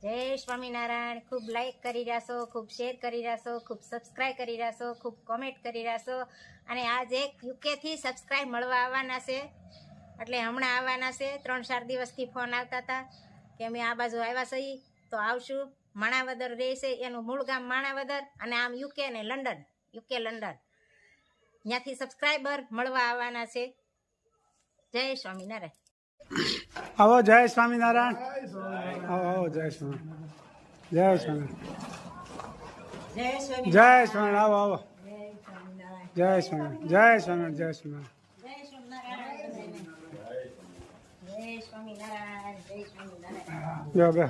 જય સ્વામિનારાયણ. ખૂબ લાઈક કરી રહ્યા છો, ખૂબ શેર કરી રહ્યા છો, ખૂબ સબસ્ક્રાઈબ કરી રહ્યા છો, ખૂબ કોમેન્ટ કરી રહ્યા છો. અને આજ એક યુકેથી સબસ્ક્રાઈબ મળવા આવવાના છે, એટલે હમણાં આવવાના છે. 3-4 દિવસથી ફોન આવતા હતા કે અમે આ બાજુ આવ્યા છીએ તો આવશું. માણાવદર રહે છે, એનું મૂળ ગામ માણાવદર, અને આમ યુકે ને લંડન, યુકે લંડન, ત્યાંથી સબસ્ક્રાઈબર મળવા આવવાના છે. જય સ્વામિનારાયણ. આવો જય સ્વામિનારાયણ. આવો જય સ્વામિનારાયણ. જય સ્વામિનારાયણ. જય સ્વામિનારાયણ. આવો આવો. જય સ્વામિનારાયણ. જય સ્વામિનારાયણ. જય સ્વામિનારાયણ. જો બે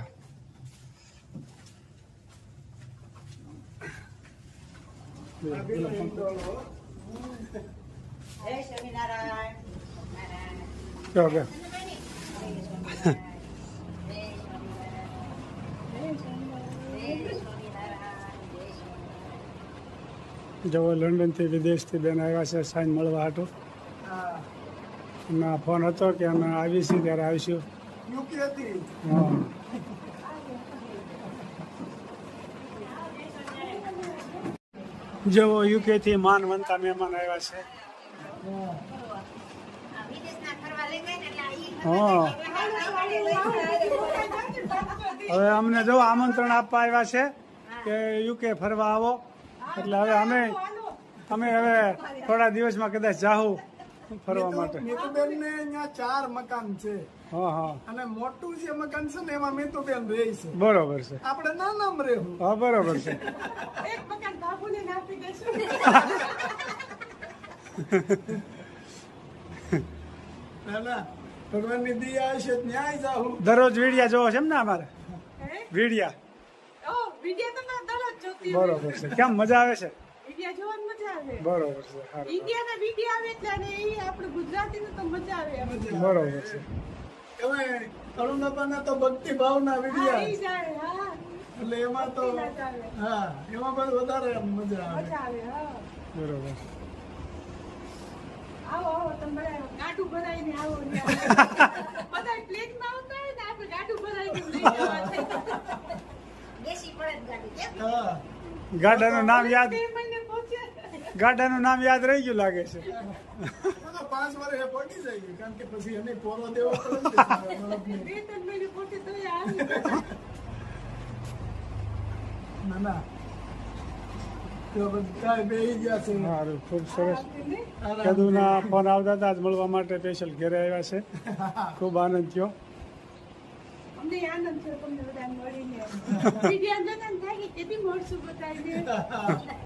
જો બે જો લંડનથી વિદેશથી બેન આવ્યા છે સાઈન મળવા હાટું. એમનો ફોન હતો કે અમે આવીશું ત્યારે આવીશું. હા જેવો યુકેથી માન વનતા મહેમાન આવ્યા છે. હા હવે અમને જો આમંત્રણ આપવા આવ્યા છે કે યુકે ફરવા આવો, એટલે હવે અમે હવે થોડા દિવસમાં કદાચ જાહું ફરવા માટે. મીતુબેન ને અહીંયા 4 મકાન છે. હા હા અને મોટું જે મકાન છે ને એમાં મીતુબેન રહે છે. બરોબર છે. આપણે નાનામાં રહેવું. હા બરોબર છે. એક મકાન બાબુને આપી દેશું. ના ભગવાનની દયા હશે ન્યાય જાહું. દરરોજ વીડિયા જોવો છે એમ ને અમારે? વીડિયા વિડિયા તો ના દરરોજ જોતી. બરોબર છે. કેમ મજા આવે છે? વિડિયા જોવાની મજા આવે. બરોબર છે. સારું. ઇન્ડિયાના વિડિયા આવે એટલે અને એ આપણે ગુજરાતીને તો મજા આવે. બરોબર છે. હવે અરુણબાના તો ભક્તિ ભાવના વિડિયા હા એટલે એમાં તો હા એમાં પણ વધારે મજા આવે. બરોબર. આવો તમે ગાડું ભરાઈને આવો. બધા પ્લેનમાં આવતા હોય ને આપણે ગાડું ભરાઈને લઈ જવા છે. બેસી પડે ગાડી કેમ? હા ગાડાનું નામ યાદ 2 મહિને પહોંચે. ગાડાનું નામ યાદ રહી ગયું લાગે છે. 5 વર્ષે પહોંચી જાય કારણ કે પછી એને પોરો દેવો પડે ને. 2-3 મહિને પહોંચે તો આવી. ના ના તો બધા બેહી ગયા છે. સારું, ખૂબ સરસ. કદુના ફોન આવતા હતા, આજ મળવા માટે સ્પેશિયલ ઘરે આવ્યા છે. ખૂબ આનંદ થયો. અમને આનંદ છે તમને બધાને મળીને. વિડિયા જોઈને થાય કે કેટલી મળશું બધાને.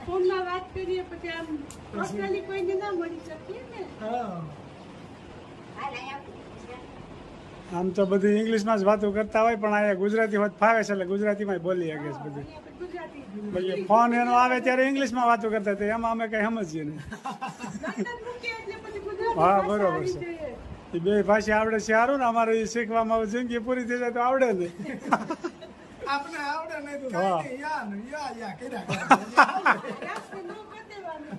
ફોનમાં વાત કરીએ પછી આમ પર્સનલી કોઈને ના મળી શકીએ ને. હા આમ તો બધી ઇંગ્લિશમાં જ વાતો કરતા હોય, પણ અહીંયા ગુજરાતી હોત ફાવે છે એટલે ગુજરાતીમાં બોલી શકે છે બધું. આપણે ગુજરાતી પછી ફોન એનો આવે ત્યારે ઇંગ્લિશમાં વાતો કરતા હતા, એમાં અમે કંઈ સમજીએ નહીં. લંડન મૂકીએ એટલે પછી ગુજરાતી હા, ભાષા બરોબર આવી છે. જોઈએ. એ બે ભાષા આવડે છે સારું ને, અમારે એ શીખવામાં આવે. જિંદગી પૂરી થઈ જાય તો આવડે નહીં. આપણે આવડે નહીં તો હા. કાંઈ નહીં. યા કર્યા કરે. આપણે ન કરી દેવાનું.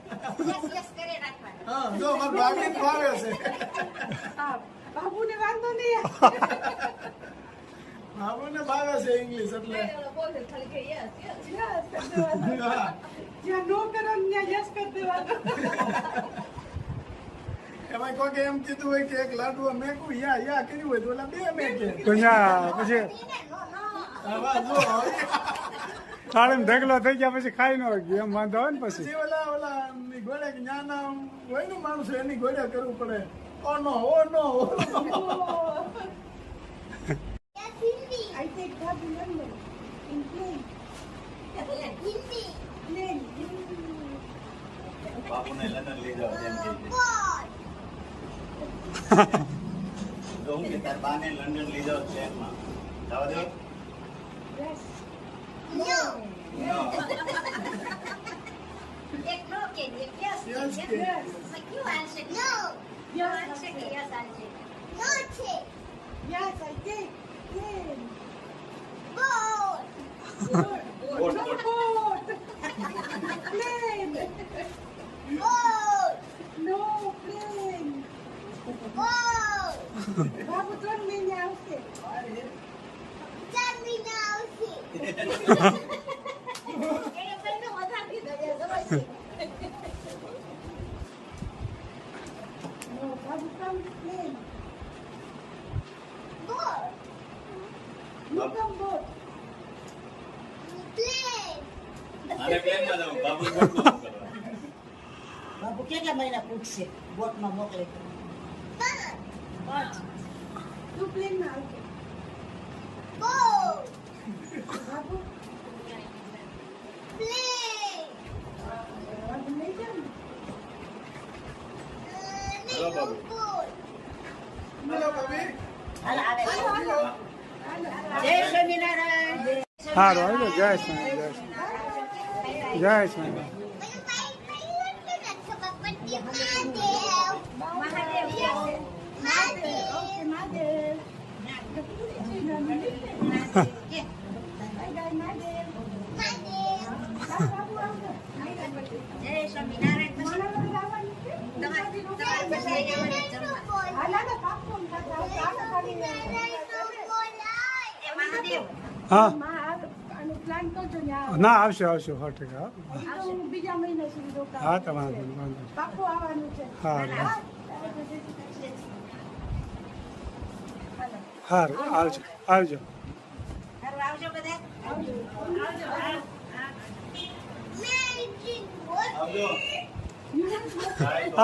યસ યસ કરે રાખવાનું. હા જો મારા ભાભીને ભાવે છે. હા, બાબુને વાંધો નહીં. બાબુને ભાવે છે ઇંગ્લિશ એટલે Yes, કરી દેવાનું. હા જ્યાં નો કરો ને ત્યાં yes કરી દેવાનું. એમાં કોકે એમ કીધું હોય કે એક લાડવા મેકું યા કર્યું હોય તો ઓલા 2 મેકે. તો ત્યાં પછી આવા જો થાળીમાં ઢગલો થઈ ગયા પછી ખાઈ ન ગયું એમ વાંધો હોય ને પછી. પછી ઓલા ની ઘોડે કે નાના હોય ને માણસ એની ઘોડે કરવું પડે. ઓ નો I take Babu London in plane. Plane. બાપુને લંડન લઈ જાઓ જેમ કે તો હું કે તાર બાને લંડન લઈ જાઓ ટ્રેનમાં જવા દો. Yes. No. No. એક નો કે એક યસ કે Yes એક કે. યસ. ક્યું આન્સર? નો. Yes, આન્સર કે યસ આન્સર. નો છે. Yes, I take plane. Boat. Boat. Boat, No boat. boat. Plane. Boat. No plane. Boat. Babu 3 મહિને આવશે. 4 મહિના આવશે. બાબુ કામ પ્લેન આને પ્લેનમાં જવું, બાબુ બોટમાં શું કરવા? બાબુ કેટલા મહિના પૂછશે બોટમાં મોકલે તો? તું પ્લેન માં આવજો બાબુ બાબુ લઈ જાઓ ને. હલો બાબુ. બોલો ભાભી. હાલ આવે જય સ્વામિનારાયણ જય સારું આવી જય સ્વામી જય સ્વામી ઓકે મહાદેવ જય સ્વામિનારાયણ. હા પ્લાન કરજો ને ના આવશે આવશે હો ઠીક હા બીજા મહિના સુધી રોકાણ હા તો વાંધો નહીં, વાંધો નહીં. પાકું આવવાનું છે હા સારું આવજો આવજો સારું, આવજો બધા. આવજો.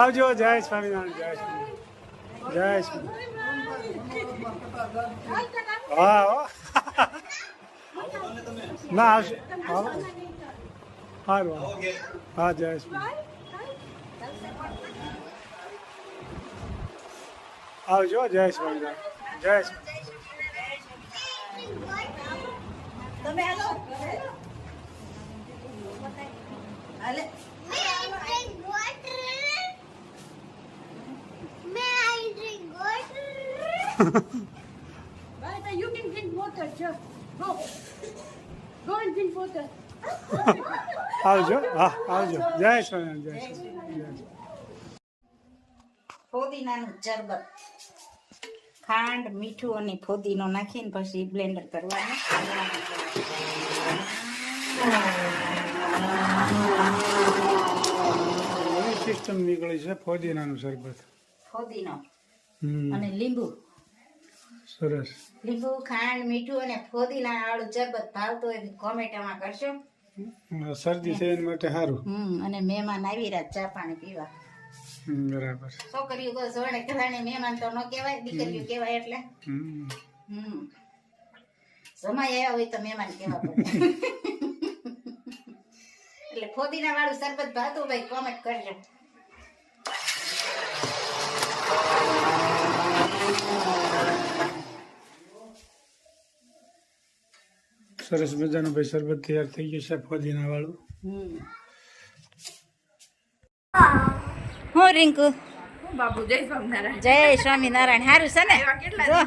આવજો જય સ્વામિનારાયણ જય સ્વામિનારાયણ હા હો. ના આવશે આવો. સારું આવો. ઓકે. હા જય સ્વામિનારાયણ આવજો જય સ્વામિનારાયણ જય સ્વામિનારાયણ તમે હાલો હાલે Right, you can drink water, sure. Go. Go and drink water. આવજો હા આવજો જય સ્વામિનારાયણ જય સ્વામિનારાયણ ફોદીનાનું ચરબત ખાંડ મીઠું અને ફોદીનો નાખીને પછી બ્લેન્ડર કરવાનું નવી સિસ્ટમ નીકળી છે ફોદીનાનું શરબત ફોદીનો હમ અને લીંબુ સરસ લીંબુ ખાંડ મીઠું અને ફોદીના વાળું ચરબત ભાવતું હોય તો કોમેન્ટમાં કરશો શરદી છે એના માટે સારું અને મહેમાન આવી રહ્યા ચા પાણી પીવા બરાબર છોકરીઓ તો જોડે કદાને મહેમાન તો ન કહેવાય દીકરીઓ કહેવાય એટલે હમ સમય આવ્યા હોય તો મહેમાન કહેવા પડે એટલે ફોદીના વાળું શરબત ભાવતું ભાઈ કોમેન્ટ કરજો સરસ મજાનું ભાઈ શરબત તૈયાર થઈ ગયું છે ફોદીના વાળું હું રિંકુ બાબુ જય સ્વામિનારાયણ જય સ્વામિનારાયણ. સારું છે ને? જો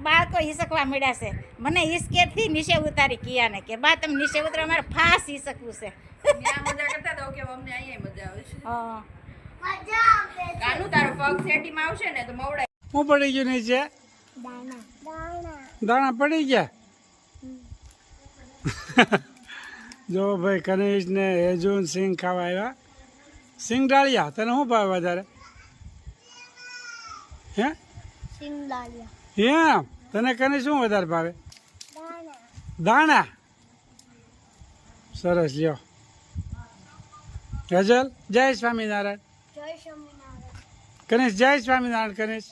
બાળકો હિસકવા મળ્યા છે. મને હિસકેથી નીચે ઉતારી કિયાને કે બા તમે નીચે ઉતરો, અમારે ફાસ હિસકવું છે. ત્યાં મજા કરતા હતા કે અમને અહીંયા મજા આવે છે હા. કાનું તારો પગ સેટીમાં આવશે ને તો મવડાય શું પડી ગયું નીચે દાણા પડી ગયા જો ભાઈ કનિષ ને હેજુન સિંગ ખાવા આવ્યા સિંગ ડાળિયા તને શું ભાવે વધારે હે એમ તને કનિષ શું વધારે ભાવે દાણા સરસ લ્યો હેજલ જય સ્વામિનારાયણ કનિષ જય સ્વામિનારાયણ કનિષ